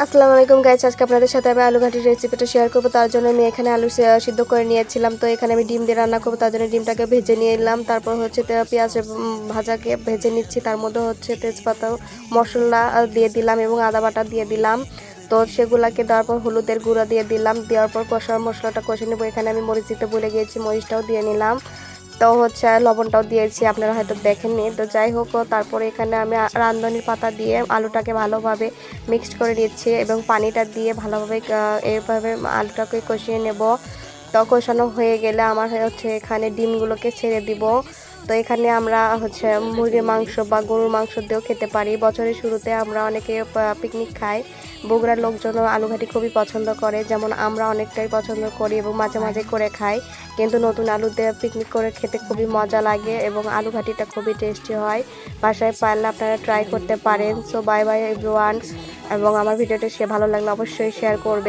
আসসালামু আলাইকুম গাইস, আজকে আপনাদের সাথে আমি আলু ঘাটির রেসিপিটা শেয়ার করব। তার জন্য আমি এখানে আলু সিদ্ধ করে নিয়েছিলাম। তো এখানে আমি ডিম দিয়ে রান্না করব, তার জন্য ডিমটাকে ভেজে নিয়ে এলাম। তারপর হচ্ছে পেঁয়াজ ভাজাকে ভেজে নিচ্ছি। তার মধ্যে হচ্ছে তেজপাতা মশলা দিয়ে দিলাম এবং আদা বাটা দিয়ে দিলাম। তো সেগুলাকে দেওয়ার পর হলুদের গুঁড়া দিয়ে দিলাম। দেওয়ার পর মশলাটা কষে নেবো। এখানে আমি মরিচ দিতে ভুলে গিয়েছি, মরিচটাও দিয়ে নিলাম। তো হচ্ছে লবণটাও দিয়েছি, আপনারা হয়তো দেখেননি। তো যাই হোক, তারপরে এখানে আমি রাঁধুনির পাতা দিয়ে আলুটাকে ভালোভাবে মিক্সড করে নিচ্ছি এবং পানিটা দিয়ে ভালোভাবে এইভাবে আলুটাকে কষিয়ে নেব। তো কষানো হয়ে গেলে আমার হচ্ছে এখানে ডিমগুলোকে ছেড়ে দিব। তো এখানে আমরা হচ্ছে মুরগির মাংস বা গরুর মাংস দিয়েও খেতে পারি। বছরের শুরুতে আমরা অনেকে পিকনিক খাই। বগুড়ার লোকজন আলু ঘাটি খুবই পছন্দ করে, যেমন আমরা অনেকটাই পছন্দ করি এবং মাঝে মাঝে করে খাই। কিন্তু নতুন আলু দিয়ে পিকনিক করে খেতে খুবই মজা লাগে এবং আলু ঘাটিটা খুবই টেস্টি হয়। বাসায় পারলে আপনারা ট্রাই করতে পারেন। সো বাই বাই এভরিওয়ান, এবং আমার ভিডিওটা ভালো লাগলে অবশ্যই শেয়ার করবেন।